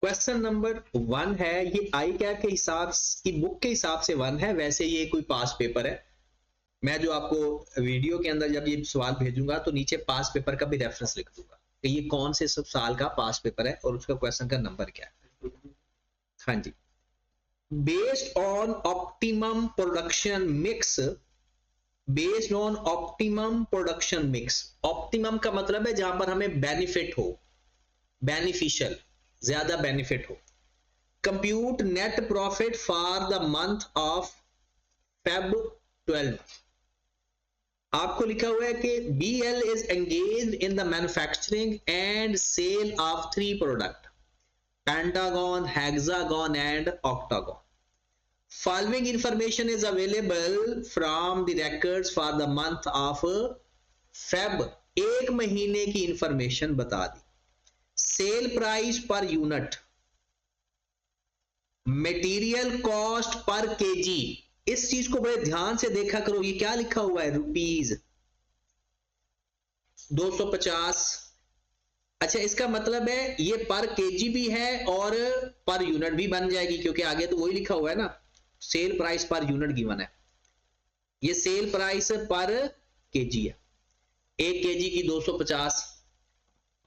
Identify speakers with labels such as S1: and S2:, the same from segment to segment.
S1: Question number 1 है, ये आई क्या के हिसाब की बुक के हिसाब से 1 है, वैसे ये कोई पास पेपर है। मैं जो आपको वीडियो के अंदर जब ये सवाल भेजूंगा तो नीचे पास पेपर का भी रेफरेंस लिख दूंगा कि ये कौन से सब साल का पास पेपर है और उसका क्वेश्चन का नंबर क्या है। हाँ जी, based on optimum production mix, based on optimum production mix. Optimum का मतलब है जहां पर हमें बेनिफिट हो, बेनिफिशियल, ज्यादा बेनिफिट हो। Compute net profit for the month of Feb 12। आपको लिखा हुआ है कि BL is engaged in the manufacturing and sale of 3 product, pentagon, hexagon and octagon. Following information is available from the records for the month of Feb। एक महीने की information बता दी। Sale price per unit, material cost per KG. इस चीज को बड़े ध्यान से देखा करो, ये क्या लिखा हुआ है, रुपीज 250। अच्छा, इसका मतलब है ये पर केजी भी है और पर यूनिट भी बन जाएगी, क्योंकि आगे तो वही लिखा हुआ है ना, cell price per unit given है। ये सेल प्राइस पर केजी है, 1 केजी की 250।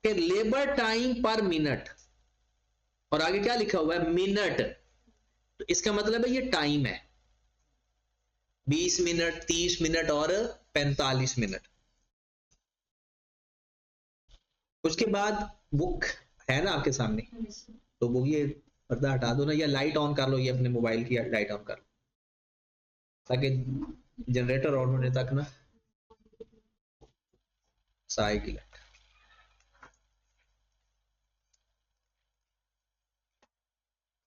S1: फिर लेबर टाइम पर मिनट, और आगे क्या लिखा हुआ है, मिनट। तो इसका मतलब है ये टाइम है, 20 मिनट, 30 मिनट और 45 मिनट। उसके बाद बुक है ना आपके सामने, तो वो ये पर्दा हटा दो ना, या लाइट ऑन कर लो, ये अपने मोबाइल की लाइट ऑन कर लो ताकि जनरेटर ऑन होने तक ना साइकिल।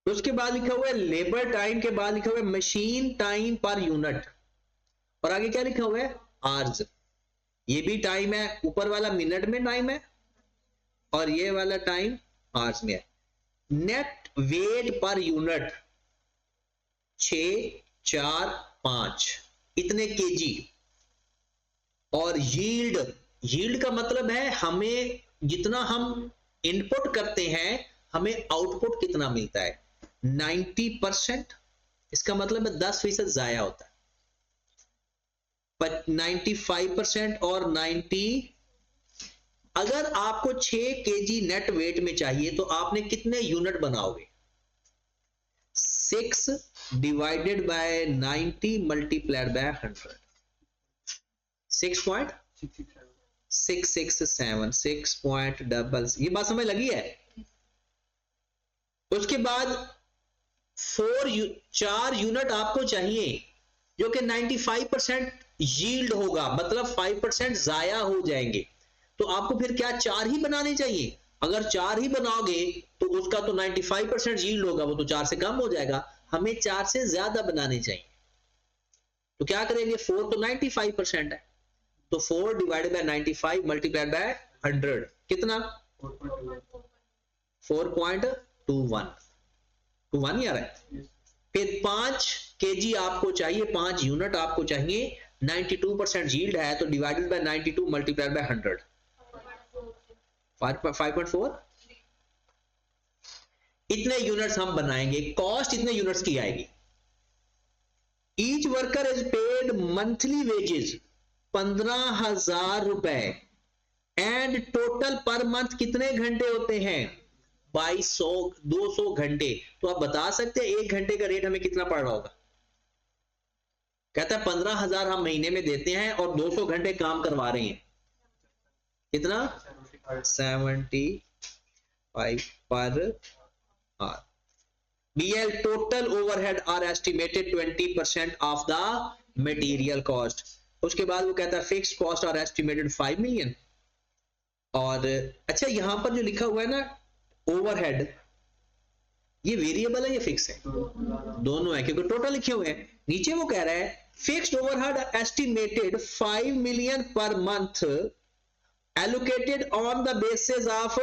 S1: उसके बाद लिखा हुआ है लेबर टाइम के बाद लिखा हुआ है मशीन टाइम पर यूनिट, और आगे क्या लिखा हुआ है, आवर्स। ये भी टाइम है, ऊपर वाला मिनट में टाइम है और ये वाला टाइम आवर्स में है। नेट वेट पर यूनिट 6, 4, 5 इतने केजी। और यील्ड, यील्ड का मतलब है हमें जितना हम इनपुट करते हैं हमें आउटपुट कितना मिलता है, 90%। इसका मतलब है 10% जाया होता है, 95% और 90। अगर आपको 6 केजी नेट वेट में चाहिए तो आपने कितने यूनिट बनाओगे, 6 डिवाइडेड बाय 90 मल्टीप्लाइड बाय 100, 6.667, 6. ये बात समझ लगी है। उसके बाद 4 यूनिट आपको चाहिए जो कि 95% यील्ड होगा, मतलब 5% जाया हो जाएंगे। तो आपको फिर क्या 4 ही बनाने चाहिए। अगर 4 ही बनाओगे तो उसका तो 95% यील्ड होगा, वो तो 4 से कम हो जाएगा। हमें 4 से ज्यादा बनाने चाहिए, तो क्या करेंगे, 4 तो 95% है, तो 4 डिवाइडेड बाय 95 मल्टीप्लाइड बाय 100 कितना, 4.21 ही आ रहा है। फिर 5 केजी आपको चाहिए, 5 यूनिट आपको चाहिए, 92% यील्ड है, तो डिवाइडेड बाय 92 मल्टीप्लाइड बाय 100, 5.4। इतने यूनिट्स हम बनाएंगे, कॉस्ट इतने यूनिट्स की आएगी। Each worker is paid monthly wages 15,000 रुपए, एंड टोटल पर मंथ कितने घंटे होते हैं, 2200, 200 घंटे। तो आप बता सकते हैं 1 घंटे का रेट हमें कितना पड़ रहा होगा। कहता है 15,000 हम महीने में देते हैं और 200 घंटे काम करवा रहे हैं, कितना, 75 per hour. BL total overhead are estimated 20% of the material cost। उसके बाद वो कहता है fixed cost are estimated 5 million. और अच्छा, यहां पर जो लिखा हुआ है ना ओवरहेड, ये वेरिएबल है या फिक्स है, दोनों है, क्योंकि टोटल लिखे हुए हैं। नीचे वो कह रहा है फिक्स्ड ओवरहेड एस्टिमेटेड 5 मिलियन पर month allocated on the basis of,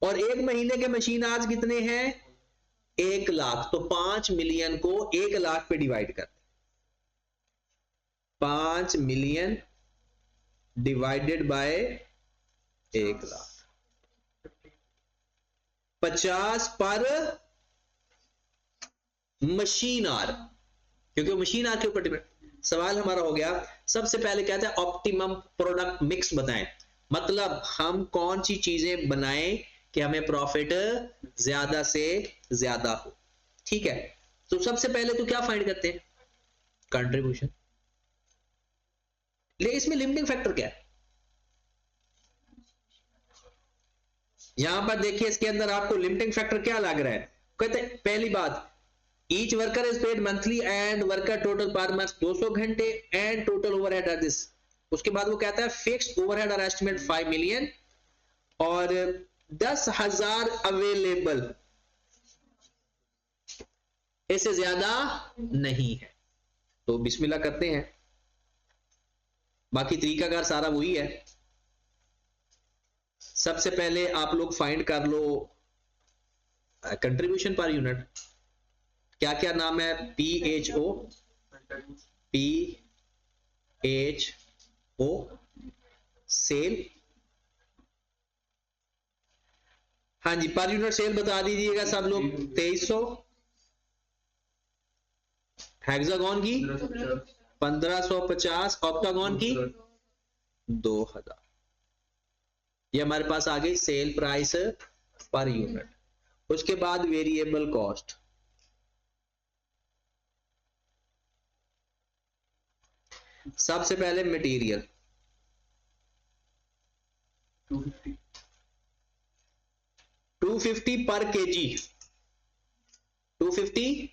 S1: और 1 महीने के मशीन आज कितने हैं, 1 लाख। तो 5 मिलियन को 1 लाख पे डिवाइड कर, 5 मिलियन डिवाइडेड बाय 1 लाख, 50 पर मशीन आर, क्योंकि मशीन आर के ऊपर डिपेंड। सवाल हमारा हो गया, सबसे पहले कहता है ऑप्टिमम प्रोडक्ट मिक्स बताएं, मतलब हम कौन सी चीजें बनाएं कि हमें प्रॉफिट ज्यादा से ज्यादा हो। ठीक है, तो सबसे पहले तो क्या फाइंड करते हैं, कंट्रीब्यूशन। लेकिन इसमें लिमिटिंग फैक्टर क्या है, यहां पर देखिए इसके अंदर आपको लिमिटिंग फैक्टर क्या लग रहा है। कहते हैं पहली बात, each worker is paid monthly and worker total per month 200 घंटे and total overhead are this. उसके बाद वो कहता है fixed overhead are estimate 5 million और 10,000 अवेलेबल, इससे ज्यादा नहीं है। तो बिस्मिल्लाह करते हैं, बाकी तरीकाकार सारा वही है। सबसे पहले आप लोग फाइंड कर लो कंट्रीब्यूशन पर यूनिट, क्या क्या नाम है, PHO, सेल। हाँ जी, पर यूनिट सेल बता दीजिएगा सब लोग। 2300, हेक्सागोन की 1550, ऑक्टागोन की 2000। ये हमारे पास आ गई सेल प्राइस पर यूनिट। उसके बाद वेरिएबल कॉस्ट, सबसे पहले मटेरियल 250 पर केजी, 250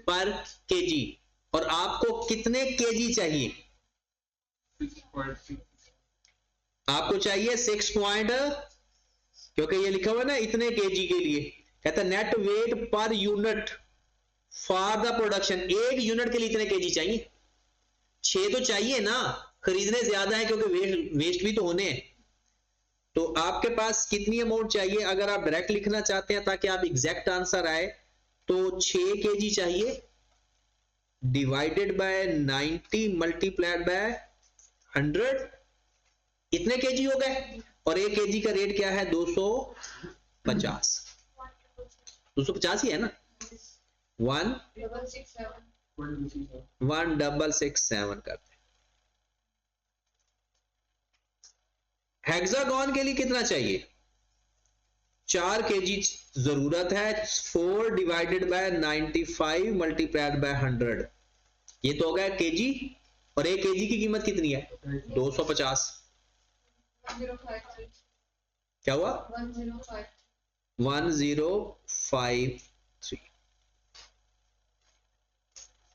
S1: पर केजी। और आपको कितने केजी चाहिए, आपको चाहिए 6 पॉइंट, क्योंकि ये लिखा हुआ ना इतने केजी के लिए। कहता है net weight per unit for the production, एक यूनिट के लिए इतने केजी चाहिए। 6 तो चाहिए ना, खरीदने ज्यादा है क्योंकि वेस्ट भी तो होने हैं। तो आपके पास कितनी अमाउंट चाहिए, अगर आप डायरेक्ट लिखना चाहते हैं ताकि आप एग्जैक्ट आंसर आए, तो 6 केजी चाहिए डिवाइडेड बाय 90 मल्टीप्लाइड बाय 100, इतने केजी हो गए। और 1 केजी का रेट क्या है, 250, 250 ही है ना, 1667 करते हैं। हेक्सागोन के लिए कितना चाहिए, 4 केजी जरूरत है, 4 डिवाइडेड बाय 95 मल्टीप्लाइड बाय 100, ये तो हो गया केजी। और 1 केजी की कीमत कितनी है, 250। क्या हुआ, 1053।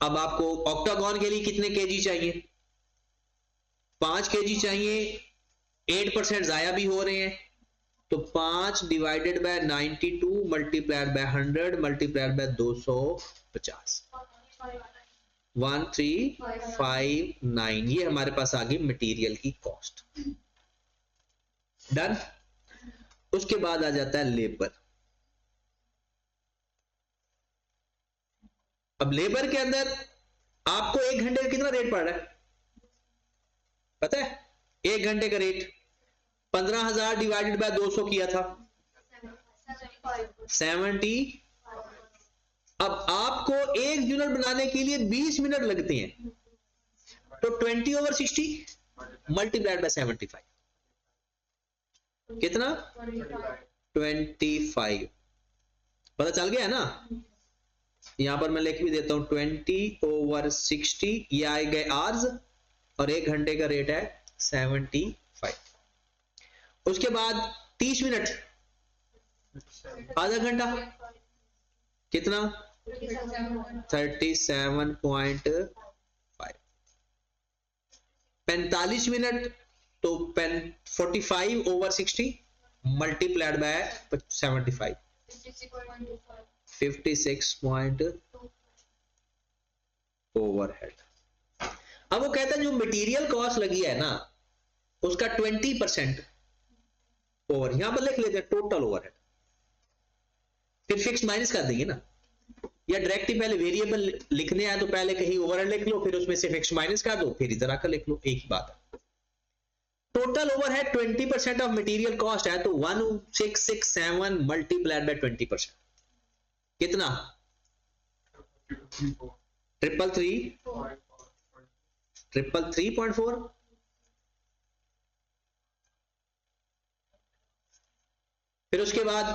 S1: अब आपको ऑक्टागोन के लिए कितने केजी चाहिए, 5 केजी चाहिए, 8% जाया भी हो रहे हैं, तो 5 divided by 92 multiplied by 100 multiplied by 250, 1359। ये हमारे पास आ गई मटेरियल की कॉस्ट। डन। उसके बाद आ जाता है लेबर। अब लेबर के अंदर आपको 1 घंटे का कितना रेट पड़ रहा है पता है, 1 घंटे का रेट 15,000 डिवाइडेड बाय 200 किया था 70। अब आपको 1 यूनिट बनाने के लिए 20 मिनट लगते हैं, तो 20/60 मल्टीप्लाइड बाय 75, कितना 25। पता चल गया है ना, यहां पर मैं लिख भी देता हूं 20/60, ये आए गए आवर्स और 1 घंटे का रेट है 75। उसके बाद 30 मिनट, आधा घंटा कितना 37.5। 45 मिनट तो 45/60 मल्टीप्लाइड बाय 75, 56. ओवरहेड। अब वो कहता है जो मटेरियल कॉस्ट लगी है ना उसका 20% ओवर, यहां पर लिख लेते हैं टोटल ओवरहेड, फिर फिक्स माइनस कर देंगे ना, या डायरेक्ट ही पहले वेरिएबल लिखने आए तो पहले कहीं ओवरहेड लिख लो, फिर उसमें से फिक्स माइनस कर दो, फिर इधर आकर लिख लो, एक ही बात है। Total overhead 20% of material cost है, तो 1667 मल्टीप्लाइड बाय 20%, कितना? 333.4। फिर उसके बाद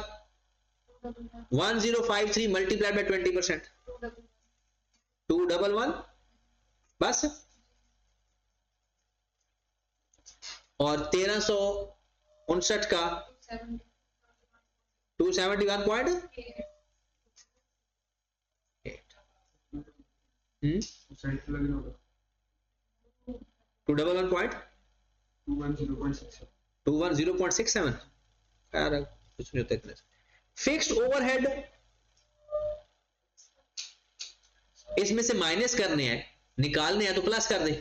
S1: 1053 मल्टीप्लाइड बाय 20%, 211 बस। और 1359 का 271.8 211.210.67 यार कुछ नहीं होता इतने। फिक्स्ड ओवरहेड इसमें से माइनस करने हैं, निकालने हैं तो प्लस कर दे,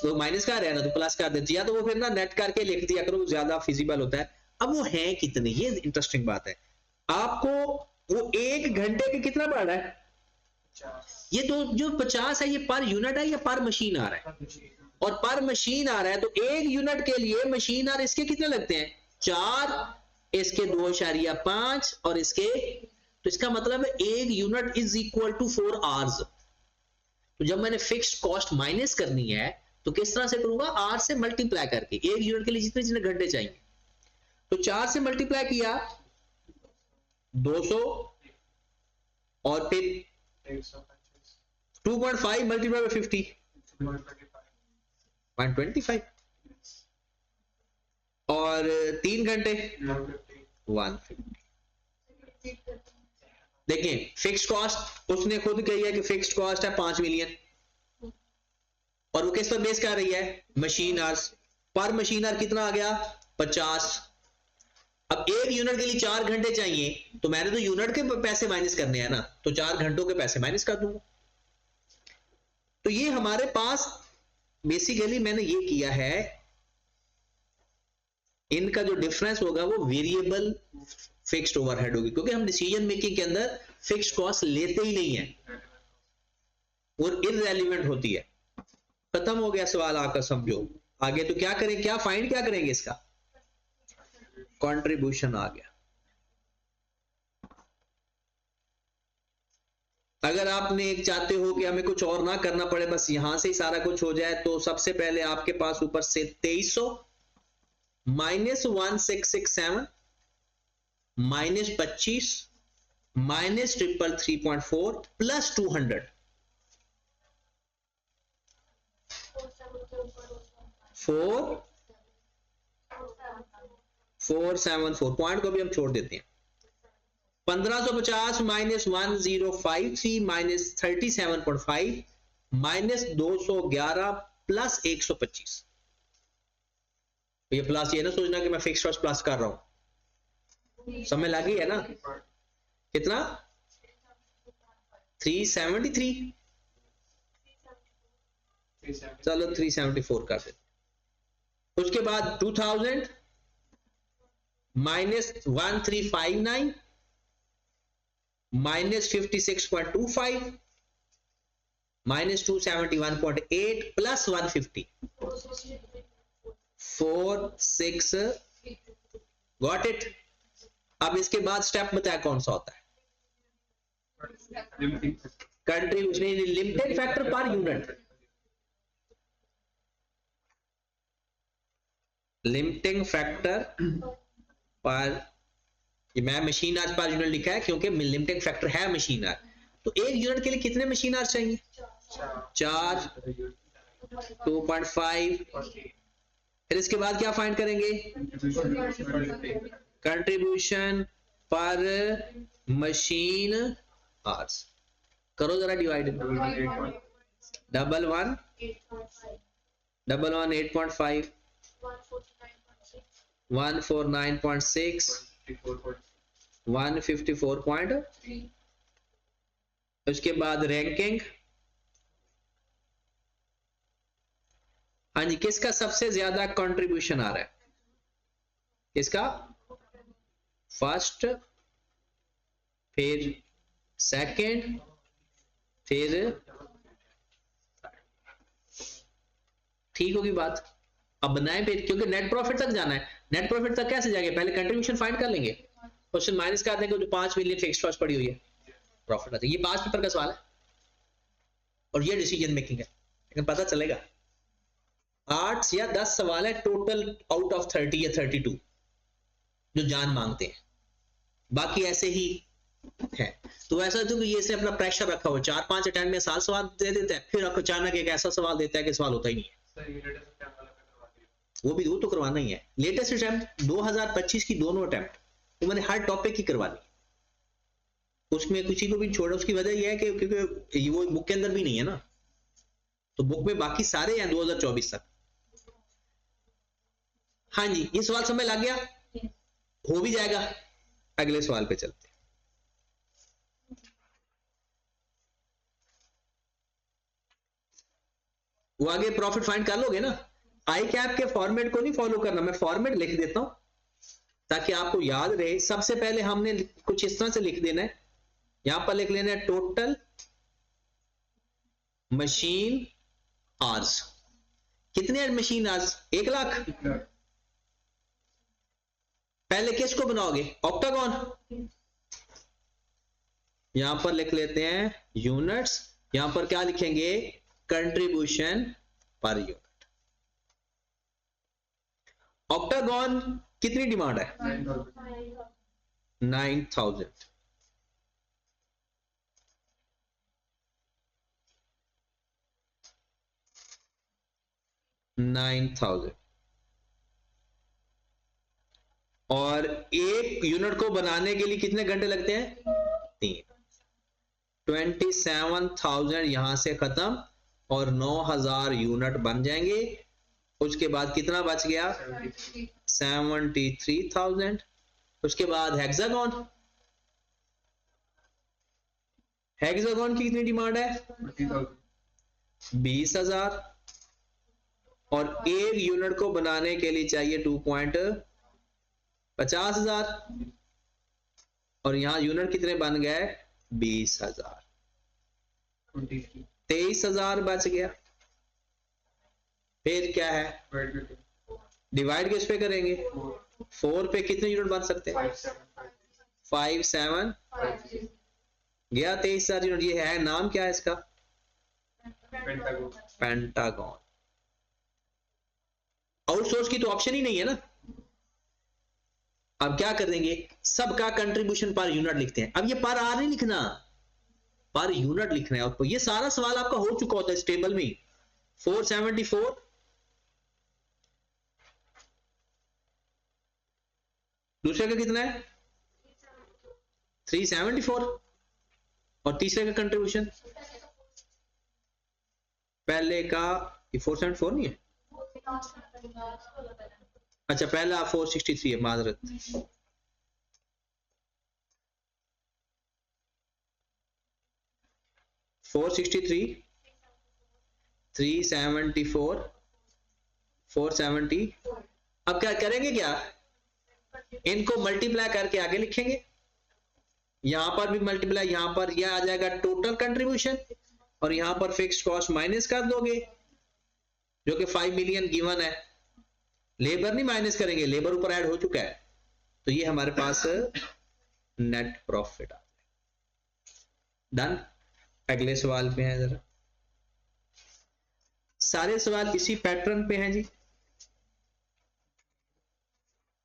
S1: वो माइनस कर रहे हैं ना तो प्लस कर देती, या तो वो फिर ना नेट करके लिख दिया करो, ज्यादा फिजिबल होता है। अब वो है कितने, ये इंटरेस्टिंग बात है। आपको वो 1 घंटे के कितना पड़ रहा है? ये तो जो 50 है ये पर यूनिट है या पर मशीन आ रहा है? और पर मशीन आ रहा है तो 1 यूनिट के लिए मशीन आर इसके कितने लगते हैं? 4, इसके 2.5 और इसके, तो इसका मतलब है 1 unit is equal to 4 hours. तो जब मैंने फिक्स्ड कॉस्ट माइनस करनी है तो किस तरह से करूंगा? आर से मल्टीप्लाई करके, 1 यूनिट के लिए जितने जितने घंटे चाहिए, तो 4 से मल्टीप्लाई किया 200 और फिर 2.5 मल्टीप्लाई बाय 50 125 और 3 घंटे 150। देखिए फिक्स्ड कॉस्ट उसने खुद कही है कि फिक्स्ड कॉस्ट है 5 मिलियन, और वो किस पर बेस कर रही है? Machine hours. पर मशीन आवर कितना आ गया? 50। अब 1 यूनिट के लिए 4 घंटे चाहिए, तो मैंने तो यूनिट के पैसे माइनस करने हैं ना, तो 4 घंटों के पैसे माइनस कर दूंगा। तो ये हमारे पास बेसिकली मैंने ये किया है, इनका जो डिफरेंस होगा वो वेरिएबल फिक्स्ड ओवरहेड होगी, क्योंकि हम डिसीजन मेकिंग के अंदर फिक्स्ड कॉस्ट लेते ही नहीं है और इररेलेवेंट होती है। खत्म हो गया सवाल, आकर समझो। आगे तो क्या करें, क्या फाइंड क्या करेंगे? इसका कंट्रीब्यूशन आ गया। अगर आपने चाहते हो कि हमें कुछ और ना करना पड़े, बस यहां से ही सारा कुछ हो जाए, तो सबसे पहले आपके पास ऊपर से 2300 minus 1667 minus 25 minus 333.4 plus 200 474 point को भी हम छोड़ देते हैं। 1550 माइनस 1053 माइनस 37.5 माइनस 211 प्लस 125। ये प्लस, ये ना सोचना कि मैं फिक्स कॉस्ट प्लस कर रहा हूं, समझ लगी है ना? कितना? 373, चलो 374 कर दे। उसके बाद 2000 minus 1359 minus 56.25 minus 271.8 plus 150 46। Got it? अब इसके बाद स्टेप बताया कौन सा होता है? Contribution, limited factor per unit, limiting factor पर, ये मैं मशीन आवर्स पर यूनिट लिखा है क्योंकि लिमिटिंग फैक्टर है मशीन आवर्स। तो 1 यूनिट के लिए कितने मशीन आवर्स चाहिए? 4, 2.5। फिर इसके बाद क्या फाइंड करेंगे? कंट्रीब्यूशन पर मशीन आवर्स। करो जरा डिवाइड। 11 8.5 149.6 154.3। उसके बाद रैंकिंग, हाँ जी, किसका सबसे ज्यादा कंट्रीब्यूशन आ रहा है? किसका? फर्स्ट, फिर सेकंड, फिर, ठीक होगी बात? अब बनाए पे, क्योंकि नेट प्रॉफिट तक जाना है, नेट प्रॉफिट तक कैसे जाएंगे, पहले कंट्रीब्यूशन फाइंड कर लेंगे, क्वेश्चन माइनस कर देंगे, जो 5 मिलियन फिक्स्ड कॉस्ट पड़ी हुई है, प्रॉफिट आता है। ये 5 पेपर का सवाल है और ये डिसीजन मेकिंग है, लेकिन पता चलेगा 8 या 10 सवाल है टोटल आउट ऑफ 30 या 32 जो जान मांगते हैं, बाकी ऐसे ही है। तो ऐसा तो कि ये से अपना प्रेशर रखा हुआ, 4-5 अटेम्प्ट में 7 सवाल दे देता है, फिर आपको अचानक एक ऐसा सवाल देता है कि सवाल होता ही नहीं है। वो तो करवाना ही है। लेटेस्ट अटेम्प्ट 2025 की दोनों अटेम्प्ट तो मैंने हर टॉपिक की करवानी, उसमें किसी को भी छोड़ा। उसकी वजह यह है कि क्योंकि वो बुक के अंदर भी नहीं है ना, तो बुक में बाकी सारे हैं 2024 तक। हाँ जी, ये सवाल समझ लग गया, हो भी जाएगा। अगले सवाल पे चलते हैं। वो आगे प्रॉफिट फाइंड कर लोगे ना। आई कैप के फॉर्मेट को नहीं फॉलो करना, मैं फॉर्मेट लिख देता हूं ताकि आपको याद रहे। सबसे पहले हमने कुछ इस तरह से लिख देना है, यहां पर लिख लेना है टोटल मशीन आवर्स। कितने मशीन आवर्स? 1 लाख। पहले किसको बनाओगे? ऑक्टागन। यहां पर लिख लेते हैं यूनिट्स, यहां पर क्या लिखेंगे? Contribution per unit. ऑक्टागन कितनी डिमांड है? 9000। और एक यूनिट को बनाने के लिए कितने घंटे लगते हैं? 3। 27,000 यहां से खत्म और 9,000 यूनिट बन जाएंगे। उसके बाद कितना बच गया? 73,000। उसके बाद हेक्सागन, हेक्सागन की कितनी डिमांड है? 20,000। और एक यूनिट को बनाने के लिए चाहिए 2.50,000। और यहां यूनिट कितने बन गए? 20,000। 23,000 बच गया। फिर क्या है? डिवाइड किस पे करेंगे? 4 पे कितने यूनिट बन सकते हैं? 5 7 गया 23,000 यूनिट। ये है, नाम क्या है इसका? पेंटागन। आउटसोर्स की तो ऑप्शन ही नहीं है ना। अब क्या कर देंगे? सबका कंट्रीब्यूशन पर यूनिट लिखते हैं। अब ये पर आर नहीं लिखना, पर यूनिट लिखना है आपको। ये सारा सवाल आपका हो चुका होता है इस टेबल में। 474, दूसरे का कितना है? 374। और तीसरे का कंट्रीब्यूशन पहले का 474 नहीं है। अच्छा, पहला 463 है, माजरत। $463, 374, 470। अब क्या करेंगे? क्या इनको मल्टीप्लाई करके आगे लिखेंगे। यहां पर भी मल्टीप्लाई, यहां पर यह आ जाएगा टोटल कंट्रीब्यूशन, और यहां पर फिक्स्ड कॉस्ट माइनस कर दोगे जो कि 5 मिलियन गिवन है। लेबर नहीं माइनस करेंगे, लेबर ऊपर ऐड हो चुका है। तो ये हमारे पास नेट प्रॉफिट आ गया। डन। अगले सवाल पे हैं जरा। सारे सवाल इसी पैटर्न पे हैं जी।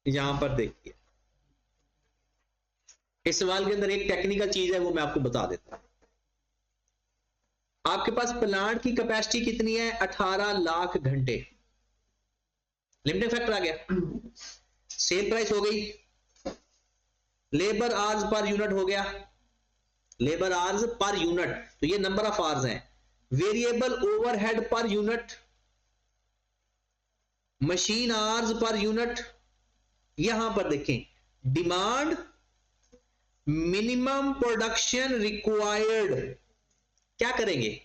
S1: यहां पर देखिए, इस सवाल के अंदर एक टेक्निकल चीज है, वो मैं आपको बता देता हूं। आपके पास प्लांट की कैपेसिटी कितनी है? 18 लाख घंटे। लिमिटिंग फैक्टर आ गया, सेल प्राइस हो गई, लेबर आवर्स पर यूनिट हो गया, लेबर आवर्स पर यूनिट, तो ये नंबर ऑफ आवर्स हैं। Variable overhead per unit, machine hours per unit. यहां पर देखें, डिमांड, मिनिमम प्रोडक्शन रिक्वायर्ड। क्या करेंगे?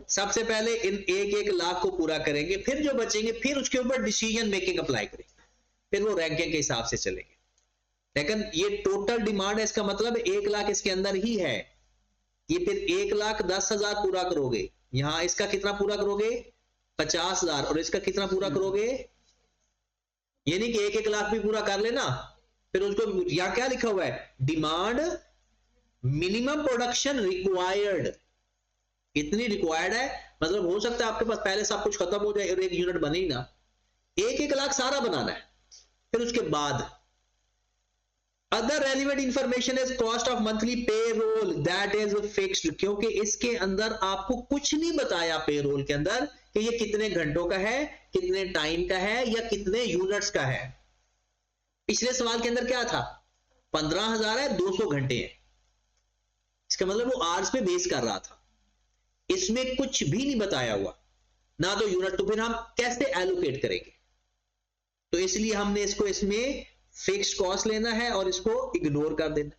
S1: सबसे पहले इन 1-1 लाख को पूरा करेंगे, फिर जो बचेंगे फिर उसके ऊपर डिसीजन मेकिंग अप्लाई करेंगे, फिर वो रैंकिंग के हिसाब से चलेंगे। लेकिन ये टोटल डिमांड है, इसका मतलब 1 लाख इसके अंदर ही है। ये फिर 1,10,000 पूरा करोगे, यहां इसका कितना पूरा करोगे? 50,000 और इसका कितना पूरा करोगे, यानी कि 1 लाख भी पूरा कर लेना। फिर उसको यहां क्या लिखा हुआ है, डिमांड मिनिमम प्रोडक्शन रिक्वायर्ड, इतनी रिक्वायर्ड है, मतलब हो सकता है आपके पास पहले सब कुछ खत्म हो जाए और 1 यूनिट बने ही ना, 1 लाख सारा बनाना है। फिर उसके बाद other relevant information is cost of monthly payroll that is fixed, क्योंकि इसके अंदर आपको कुछ नहीं बताया पेरोल के अंदर कि ये कितने घंटों का है, कितने टाइम का है, या कितने यूनिट्स का है। पिछले सवाल के अंदर क्या था, 15,000 है, 200 घंटे हैं, इसका मतलब वो आवर्स पे बेस कर रहा था। इसमें कुछ भी नहीं बताया हुआ ना तो यूनिट, तो फिर हम कैसे एलोकेट करेंगे, तो इसलिए हमने इसको इसमें फिक्स्ड कॉस्ट लेना है और इसको इग्नोर कर देना।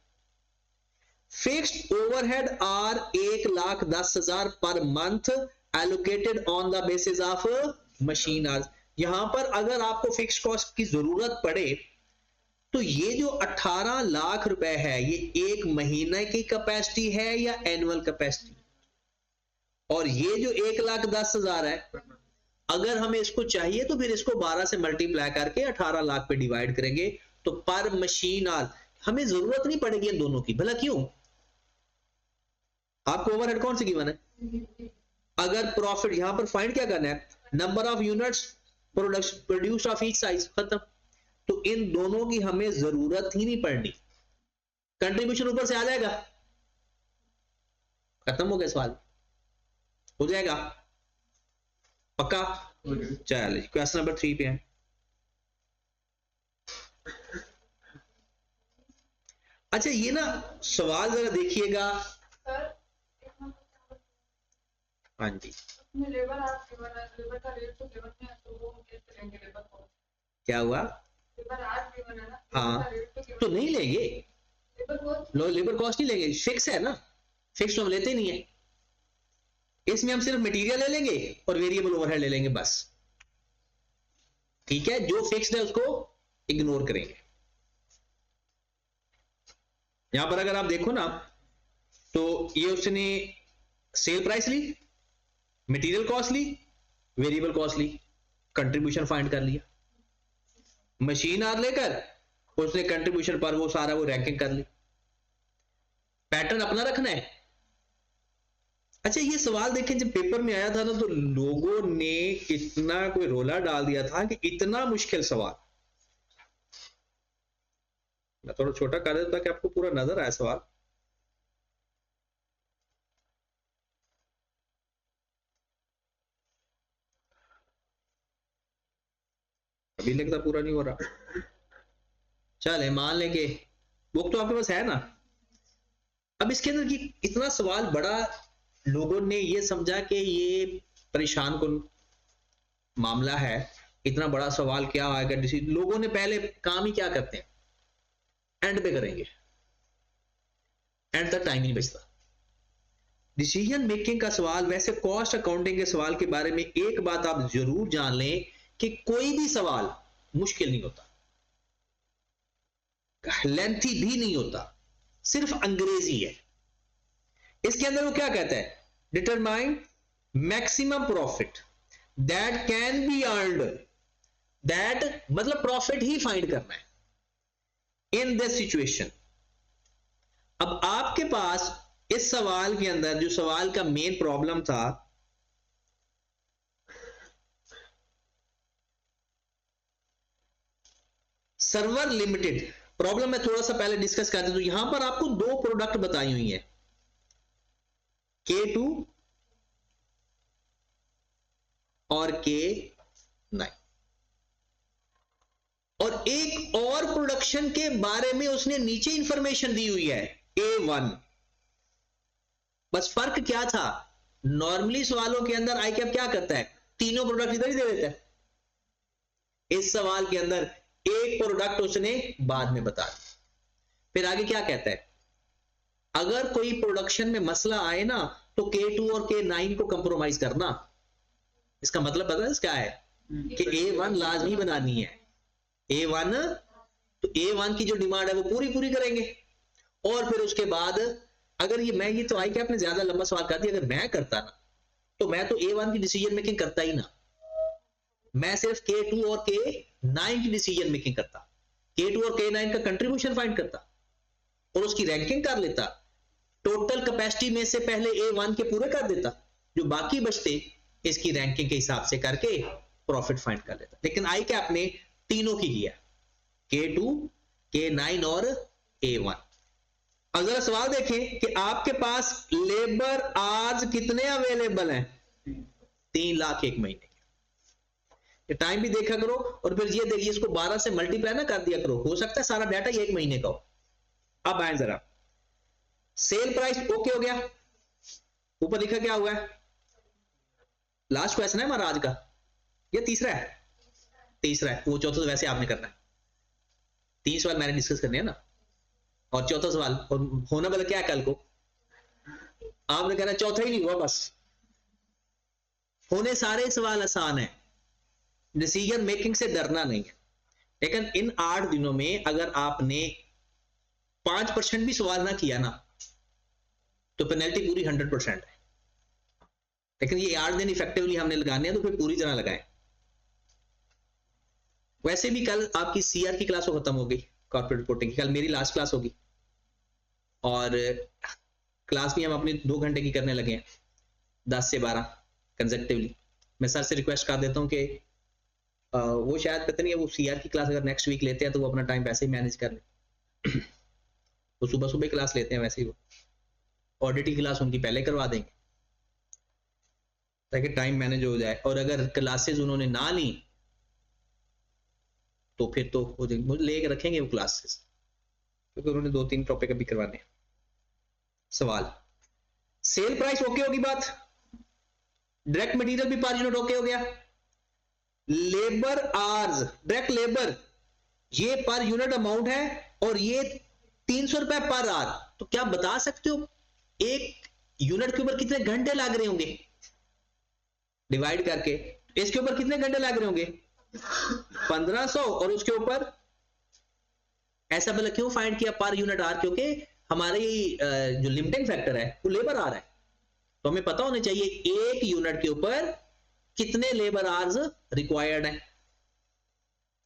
S1: Fixed overhead are 1,10,000 per month allocated on the basis of machine hours. यहां पर अगर आपको फिक्स्ड कॉस्ट की जरूरत पड़े तो ये जो 18 लाख रुपए है ये 1 महीने की कैपेसिटी है या एनुअल कैपेसिटी, और ये जो 1,10,000 है अगर हमें इसको चाहिए तो फिर इसको 12 से मल्टीप्लाई करके 18 लाख पे डिवाइड करेंगे, तो पर मशीन आवर हमें जरूरत नहीं पड़ेगी इन दोनों की। भला क्यों, आपको ओवरहेड कौन सी गिवन है, अगर प्रॉफिट यहां पर फाइंड क्या करना है, number of units produced of each size, खत्म। तो इन दोनों की हमें जरूरत ही नहीं पड़नी, कंट्रीब्यूशन ऊपर से आ जाएगा, खत्म हो गया सवाल, हो जाएगा पक्का। चलिए क्वेश्चन नंबर 3 पे है। अच्छा ये ना सवाल जरा देखिएगा, हाँ जी क्या हुआ, हाँ तो नहीं लेंगे, लेबर कॉस्ट नहीं लेंगे, फिक्स है ना, फिक्स तो हम लेते नहीं है, इसमें हम सिर्फ मटेरियल ले लेंगे और वेरिएबल ओवरहेड ले लेंगे बस, ठीक है। जो फिक्स्ड है उसको इग्नोर करेंगे। यहां पर अगर आप देखो ना तो ये उसने सेल प्राइस ली, मटेरियल कॉस्ट ली, वेरिएबल कॉस्ट ली, कंट्रीब्यूशन फाइंड कर लिया, मशीन आर लेकर उसने कंट्रीब्यूशन पर वो सारा वो रैंकिंग कर ली, पैटर्न अपना रखना है। अच्छा ये सवाल देखें जब पेपर में आया था ना तो लोगों ने इतना कोई रोला डाल दिया था कि इतना मुश्किल सवाल, मैं थोड़ा छोटा कर देता कि आपको पूरा नजर आए सवाल। अभी लगता पूरा नहीं हो रहा, चले मान लें कि बुक तो आपके पास है ना। अब इसके अंदर की इतना सवाल बड़ा, लोगों ने ये समझा कि ये परेशान कुन मामला है, इतना बड़ा सवाल क्या आएगा, लोगों ने पहले काम ही क्या करते हैं, एंड पे करेंगे, एंड तक टाइम ही नहीं बचता। डिसीजन मेकिंग का सवाल, वैसे कॉस्ट अकाउंटिंग के सवाल के बारे में एक बात आप जरूर जान लें कि कोई भी सवाल मुश्किल नहीं होता, लेंथी भी नहीं होता, सिर्फ अंग्रेजी है। इसके अंदर वो क्या कहता है, determine maximum profit that can be earned, that मतलब प्रॉफिट ही फाइंड करना है इन दिस सिचुएशन। अब आपके पास इस सवाल के अंदर जो सवाल का मेन प्रॉब्लम था, सर्वर लिमिटेड प्रॉब्लम मैं थोड़ा सा पहले डिस्कस करते, तो यहां पर आपको 2 प्रोडक्ट बताई हुई है, K2 और K9, और एक और प्रोडक्शन के बारे में उसने नीचे इंफॉर्मेशन दी हुई है A1। बस फर्क क्या था, नॉर्मली सवालों के अंदर आई कैप क्या करता है, तीनों प्रोडक्ट इधर ही दे देता है, इस सवाल के अंदर एक प्रोडक्ट उसने बाद में बता दिया। फिर आगे क्या कहता है, अगर कोई प्रोडक्शन में मसला आए ना तो K2 और K9 को कंप्रोमाइज करना। इसका मतलब पता है क्या है कि A1 लाजमी बनानी है, A1 तो A1 की जो डिमांड है वो पूरी करेंगे, और फिर उसके बाद अगर ये तो आई कैप ने ज्यादा लंबा सवाल कर दिया, अगर मैं करता ना तो मैं तो A1 की डिसीजन मेकिंग करता ही ना, मैं सिर्फ K2 और K9 की डिसीजन मेकिंग करता, K2 और K9 का कंट्रीब्यूशन फाइंड करता और उसकी रैंकिंग कर लेता, टोटल कैपेसिटी में से पहले A1 के पूरे कर देता, जो बाकी बचते इसकी रैंकिंग के हिसाब से करके प्रॉफिट फाइंड कर लेता। लेकिन आई कैप ने तीनों की किया, K2, K9 और A1। अब जरा सवाल देखें कि आपके पास लेबर आज कितने अवेलेबल हैं? 3 लाख एक महीने के। टाइम भी देखा करो और फिर ये देखिए इसको 12 से मल्टीप्लाई ना कर दिया करो, हो सकता है सारा डाटा ये एक महीने का हो। अब आए जरा, सेल प्राइस ओके हो गया, ऊपर लिखा क्या हुआ है? लास्ट क्वेश्चन है हमारा आज का, ये तीसरा है? तीसरा है, वो चौथा तो वैसे आपने करना है, 3 सवाल मैंने डिस्कस करने हैं ना, और चौथा सवाल और होना वाला क्या है कल को, आपने कहना चौथा ही नहीं हुआ, बस होने सारे सवाल आसान है, डिसीजन मेकिंग से डरना नहीं है। लेकिन इन 8 दिनों में अगर आपने 5% भी सवाल ना किया ना तो पेनल्टी पूरी 100% है। लेकिन ये 8 दिन इफेक्टिवली हमने लगाने हैं तो फिर पूरी तरह लगाएं। वैसे भी कल आपकी सीआर की क्लास खत्म हो गई, कॉर्पोरेट रिपोर्टिंग की, कल मेरी लास्ट क्लास होगी और क्लास भी हम अपनी 2 घंटे की करने लगे हैं, 10 से 12 कंसेक्टिवली। मैं सर से रिक्वेस्ट कर देता हूं कि वो शायद पता नहीं है, वो सीआर की क्लास अगर नेक्स्ट वीक लेते हैं तो वो अपना टाइम वैसे ही मैनेज कर ले। वो सुबह सुबह क्लास लेते हैं वैसे ही, वो ऑडिट की क्लास उनकी पहले करवा देंगे ताकि टाइम मैनेज हो जाए। और अगर क्लासेस उन्होंने ना ली तो फिर तो वो ले रखेंगे वो क्लासेस, क्योंकि उन्होंने 2-3 टॉपिक अभी करवाने हैं। सवाल, सेल प्राइस ओके होगी बात, डायरेक्ट मटेरियल भी पर यूनिट ओके हो गया, लेबर आवर्स, डायरेक्ट लेबर ये पर यूनिट अमाउंट है और ये 300 रुपए पर आवर। तो क्या बता सकते हो एक यूनिट के ऊपर कितने घंटे लग रहे होंगे डिवाइड करके? इसके ऊपर कितने घंटे लग रहे होंगे? 1500। और उसके ऊपर ऐसा मतलब क्यों फाइंड किया पर यूनिट आर? क्योंकि हमारी जो लिमिटिंग फैक्टर है वो लेबर आर है, तो हमें पता होना चाहिए एक यूनिट के ऊपर कितने लेबर आवर्स रिक्वायर्ड है।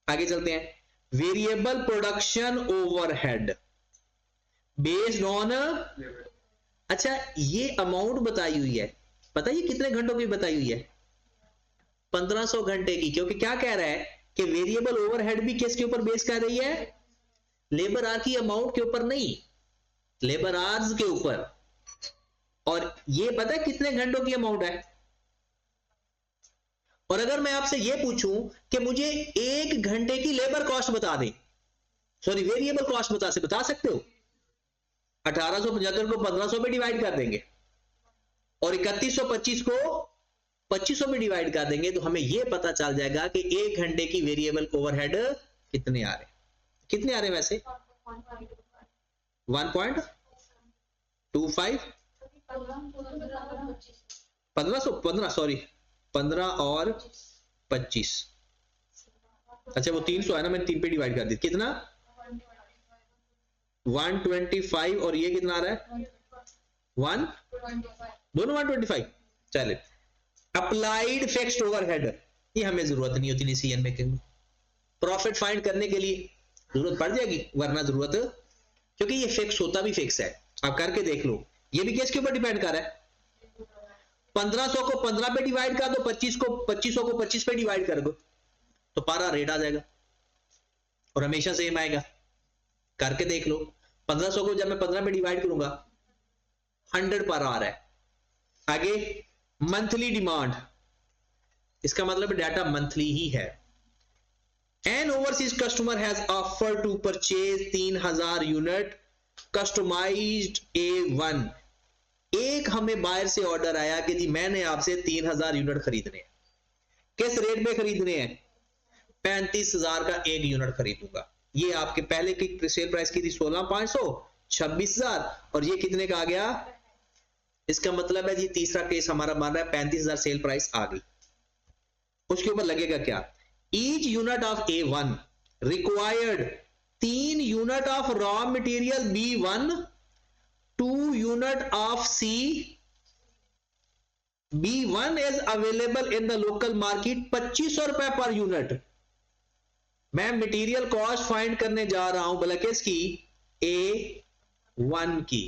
S1: आगे चलते हैं, variable production overhead based on, अच्छा ये अमाउंट बताई हुई है, पता है ये कितने घंटों की बताई हुई है? 1500 घंटे की, क्योंकि क्या कह रहा है कि वेरिएबल ओवरहेड भी किसके ऊपर बेस कर रही है? लेबर आवर की अमाउंट के ऊपर नहीं, लेबर आवर्स के ऊपर। और ये पता है कितने घंटों की अमाउंट है? और अगर मैं आपसे ये पूछूं कि मुझे 1 घंटे की लेबर कॉस्ट बता दें, सॉरी वेरिएबल कॉस्ट बता सकते हो? 1875 को 1500 पे डिवाइड कर देंगे और 3125 को 2500 में डिवाइड कर देंगे, तो हमें यह पता चल जाएगा कि 1 घंटे की वेरिएबल ओवरहेड कितने आ रहे हैं। कितने आ रहे हैं वैसे? 1.25 1500 सॉरी 15 और 25, अच्छा वो 300 है ना, मैंने 3 पे डिवाइड कर दी, कितना? 125। और ये कितना आ रहा है? 1, दोनों 125। चले, अप्लाइड फिक्स्ड ओवरहेड, ये हमें जरूरत नहीं होती डिसीजन मेकिंग में, प्रॉफिट फाइंड करने के लिए जरूरत पड़ जाएगी, वरना जरूरत, क्योंकि ये फिक्स होता भी फिक्स है। आप करके देख लो, ये भी किसके ऊपर डिपेंड कर रहा है? 1500 को 15 पे डिवाइड कर दो, 2500 को 25 पे डिवाइड कर दो, तो पारा रेट आ जाएगा और हमेशा सेम आएगा। करके देख लो, 1500 को जब मैं 15 पे डिवाइड करूंगा 100 पर आ रहा है। आगे मंथली डिमांड, इसका मतलब डाटा मंथली ही है। An overseas customer has offer to purchase 3000 unit customised A1। एक हमें बायर से ऑर्डर आया कि जी मैंने आपसे 3000 यूनिट खरीदने हैं, किस रेट में खरीदने हैं? 35,000 का एक यूनिट खरीदूंगा। ये आपके पहले की सेल प्राइस की थी 16,500, 26,000, और ये कितने का आ गया? इसका मतलब है जी तीसरा केस हमारा मान रहा है 35,000 सेल प्राइस आ गई। उसके ऊपर लगेगा क्या? Each unit of A1 required 3 unit of raw material B1, 2 unit of C B1 is available in the local market 2500 रुपए पर यूनिट। मैं मटेरियल कॉस्ट फाइंड करने जा रहा हूं बल्कि इसकी A1 की।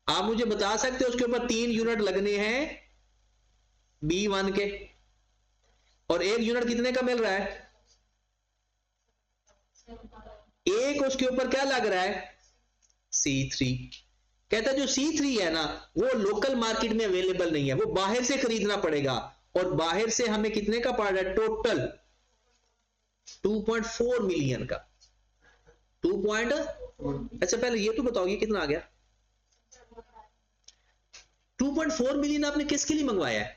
S1: आप मुझे बता सकते हो उसके ऊपर 3 यूनिट लगने हैं B1 के, और 1 यूनिट कितने का मिल रहा है? एक उसके ऊपर क्या लग रहा है? C3। कहता है जो C3 है ना वो लोकल मार्केट में अवेलेबल नहीं है, वो बाहर से खरीदना पड़ेगा, और बाहर से हमें कितने का पड़ रहा है? टोटल 2.4 मिलियन का। 2. अच्छा पहले ये तो बताओ ये कितना आ गया? 2.4 मिलियन आपने किसके लिए मंगवाया है?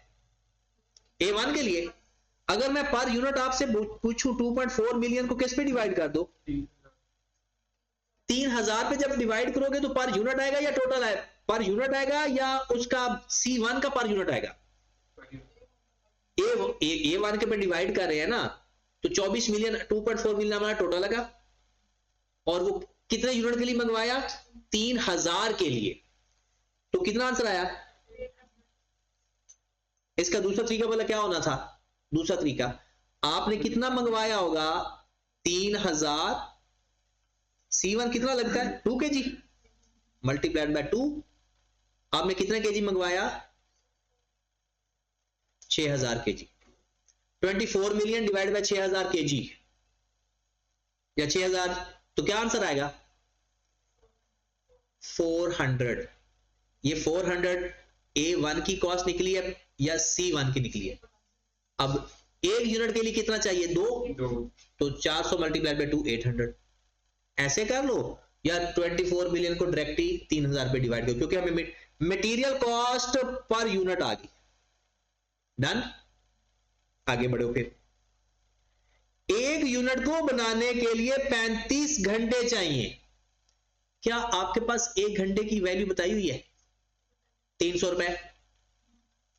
S1: A1 के लिए। अगर मैं पर यूनिट आपसे पूछूं 2.4 मिलियन को किस पे डिवाइड कर दो? 3000 पे जब डिवाइड करोगे तो पर यूनिट आएगा या टोटल है? पर यूनिट आएगा या उसका C1 का पर यूनिट आएगा? A1 के पे डिवाइड कर रहे हैं ना, तो 24 मिलियन 2.4 मिलियन हमारा टोटल लगा, और वो कितने यूनिट के लिए मंगवाया? 3000 के लिए। तो कितना आंसर आया? इसका दूसरा तरीका बोला क्या होना था? दूसरा तरीका आपने कितना मंगवाया होगा? 3000। C1 कितना लगता है? 2 kg मल्टीप्लाइड बाय 2। आपने कितना kg मंगवाया? 6000 kg। 24 million divide by 6000 kg या 6000, तो क्या आंसर आएगा? 400। ये 400 A1 की कॉस्ट निकली है या C1 की निकली है? अब 1 यूनिट के लिए कितना चाहिए? 2। तो 400 मल्टीप्लाइड बाय 2 800। ऐसे कर लो, या 24 मिलियन को डायरेक्टली 3000 पे डिवाइड करो, क्योंकि हमें मटेरियल कॉस्ट पर यूनिट आ गई। डन। आगे बढ़ो। फिर 1 यूनिट को बनाने के लिए 35 घंटे चाहिए। क्या आपके पास 1 घंटे की वैल्यू बताई हुई है? 300 रुपए।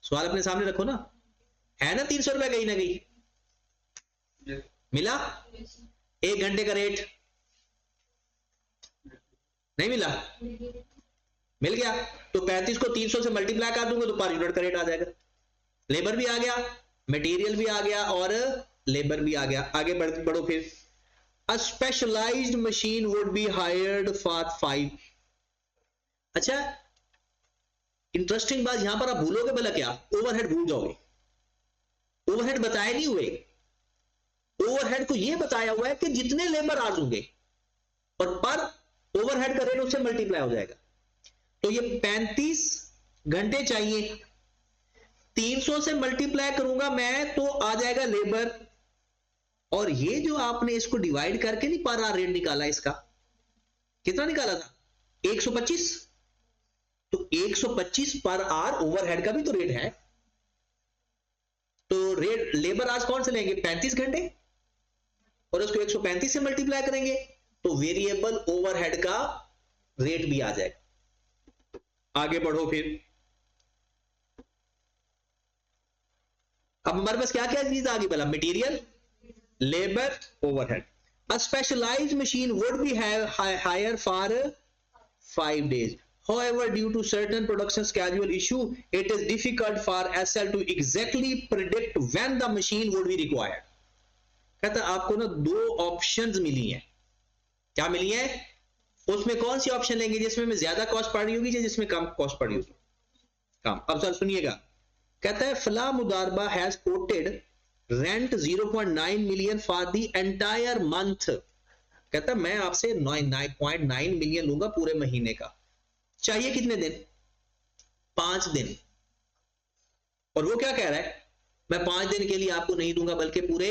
S1: सवाल अपने सामने रखो ना, है ना 300 रुपए कहीं ना कहीं मिला? 1 घंटे का रेट नहीं मिला? मिल गया। तो 35 को 300 से मल्टीप्लाई कर दूंगा तो पर यूनिट का रेट आ जाएगा। लेबर भी आ गया, मटेरियल भी आ गया, और लेबर भी आ गया। आगे बढ़ो। फिर a specialised machine would be hired for 5। अच्छा इंटरेस्टिंग बात यहां पर आप भूलोगे भला क्या? ओवरहेड भूल जाओगे। ओवरहेड बताए नहीं हुए। ओवरहेड को यह बताया हुआ है कि जितने लेबर आवर्स होंगे और पर ओवरहेड का रेट उससे मल्टीप्लाई हो जाएगा। तो ये 35 घंटे चाहिए, 300 से मल्टीप्लाई करूंगा मैं तो आ जाएगा लेबर, और ये जो आपने इसको डिवाइड करके नहीं पर आवर रेट निकाला, इसका कितना निकाला था? 125। तो 125 पर आवर ओवरहेड का भी तो रेट है। तो रेट लेबर आज कौन से लेंगे? 35 घंटे, और उसको 135 से मल्टीप्लाई करेंगे तो वेरिएबल ओवरहेड का रेट भी आ जाएगा। आगे बढ़ो। फिर अब हमारे पास क्या क्या चीज आ गई भला? Material, labour, overhead. A specialised machine would be hire for 5 days. However, due to certain production schedule issue, it is difficult for SL to exactly predict when the machine would be required. कहता आपको ना 2 options मिली हैं। क्या मिली है? उसमें कौन C option लेंगे? जिसमें में ज्यादा कॉस्ट पड़ रही होगी या जिसमें कम कॉस्ट पड़ी होगी? कम। अब सर सुनिएगा, कहता है फला मुदारबा has quoted rent 0.9 million for the entire month. कहता मैं आपसे 9.9 मिलियन लूंगा पूरे महीने का। चाहिए कितने दिन? 5 दिन। और वो क्या कह रहा है? मैं 5 दिन के लिए आपको नहीं दूंगा बल्कि पूरे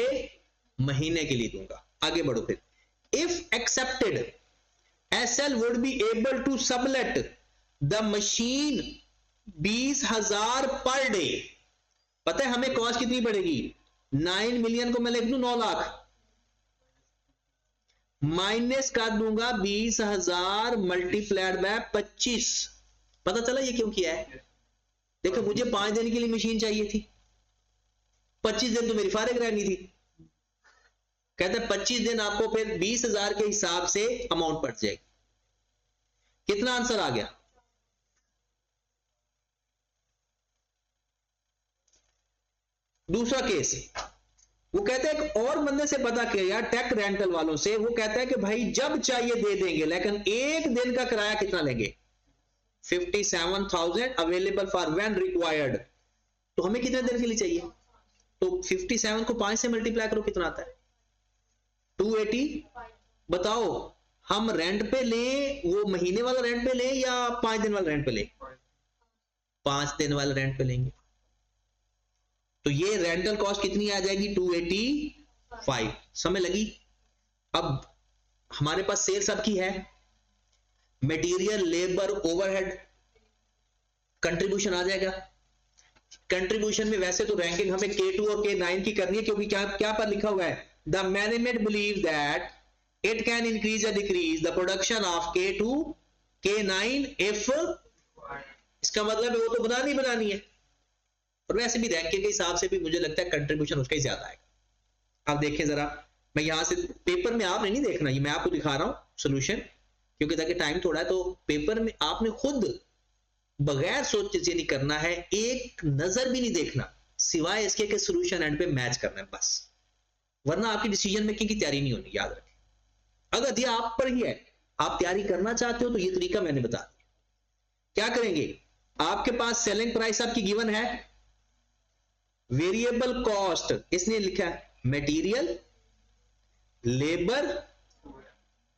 S1: महीने के लिए दूंगा। आगे बढ़ो। फिर if accepted SL would be able to sublet the machine 20,000 per day. पता है हमें कॉस्ट कितनी पड़ेगी? 9 मिलियन को मैं लिख दूं 9 लाख, माइनस कर दूंगा 20,000 मल्टीप्लाइड बाय 25। पता चला ये क्यों किया है? देखो मुझे 5 दिन के लिए मशीन चाहिए थी, 25 दिन तो मेरी फारिग रहनी थी। कहते हैं 25 दिन आपको फिर 20,000 के हिसाब से अमाउंट पड़ जाएगी। कितना आंसर आ गया? दूसरा केस, वो कहते हैं एक और बंदे से पता किया टेक रेंटल वालों से, वो कहता है कि भाई जब चाहिए दे देंगे, लेकिन एक दिन का किराया कितना लेंगे, 57,000 अवेलेबल फॉर व्हेन रिक्वायर्ड। तो हमें कितने दिन के लिए चाहिए, तो 57 को 5 से मल्टीप्लाई करो, कितना आता है 280। बताओ हम रेंट पे लें, वो महीने वाला रेंट पे लें या 5 दिन वाला रेंट पे लें, 5 दिन वाला रेंट पे लेंगे। तो ये रेंटल कॉस्ट कितनी आ जाएगी 285। समय लगी। अब हमारे पास सेल्स अब की है, मटेरियल लेबर ओवरहेड कंट्रीब्यूशन आ जाएगा। कंट्रीब्यूशन में वैसे तो रैंकिंग हमें K2 और K9 की करनी है, क्योंकि क्या पर लिखा हुआ है, the management believe that it can increase या decrease the production of K2 K9 if, इसका मतलब है वो तो बनानी है। और वैसे भी रैंकिंग के हिसाब से भी मुझे लगता है कंट्रीब्यूशन उसका ही ज्यादा आएगा। आप देखें जरा, मैं यहां से पेपर में आपने नहीं देखना, ये मैं आपको दिखा रहा हूं सोल्यूशन, क्योंकि ताकि टाइम थोड़ा है, तो पेपर में आपने खुद बगैर सोचे से नहीं करना है, एक नजर भी नहीं देखना, सिवाय इसके कि सोल्यूशन एंड पे मैच करना है बस, वरना आपकी डिसीजन मेकिंग की तैयारी नहीं होनी। याद रखें, अगर ये आप पर ही है, आप तैयारी करना चाहते हो, तो ये तरीका मैंने बता दिया। क्या करेंगे, आपके पास सेलिंग प्राइस आपकी गिवन है, वेरिएबल कॉस्ट इसने लिखा है material labour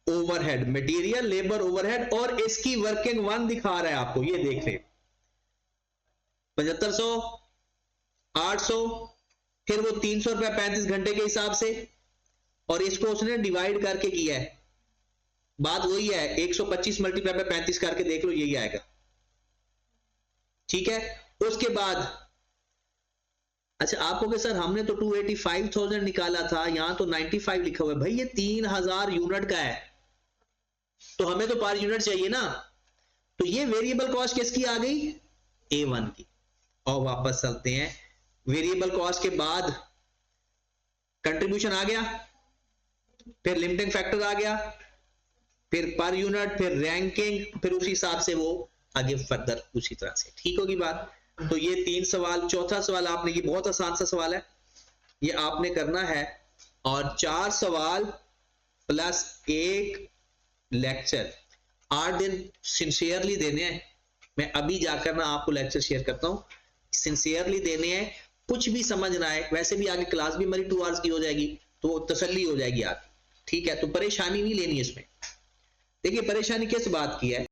S1: overhead, material labour overhead, और इसकी वर्किंग वन दिखा रहा है आपको, ये देख रहे 7500 800, फिर वो 300 रुपया 35 घंटे के हिसाब से, और इसको उसने डिवाइड करके किया है। बात वही है, 125 मल्टीप्लाई बाय 35 करके देख लो, यही आएगा। ठीक है, उसके बाद अच्छा आपको कि सर हमने तो 285,000 निकाला था, यहां तो 95 लिखा हुआ है। भाई ये 3000 यूनिट का है, तो हमें तो पर यूनिट चाहिए ना, तो ये वेरिएबल कॉस्ट किसकी आ गई, A1 की। और वापस चलते हैं, वेरिएबल कॉस्ट के बाद कंट्रीब्यूशन आ गया, फिर लिमिटिंग फैक्टर आ गया, फिर पर यूनिट, फिर रैंकिंग, फिर उसी हिसाब से वो आगे फर्दर उसी तरह से। ठीक होगी बात। तो ये 3 सवाल, चौथा सवाल आपने, ये बहुत आसान सा सवाल है, ये आपने करना है, और 4 सवाल प्लस 1 लेक्चर 8 दिन सिंसियरली देने हैं। मैं अभी जाकर ना आपको लेक्चर शेयर करता हूं, सिंसियरली देने हैं, कुछ भी समझ ना आए, वैसे भी आगे क्लास भी हमारी 2 आवर्स की हो जाएगी, तो तसल्ली हो जाएगी आपकी। ठीक है, तो परेशानी नहीं लेनी इसमें। देखिए परेशानी किस बात की है,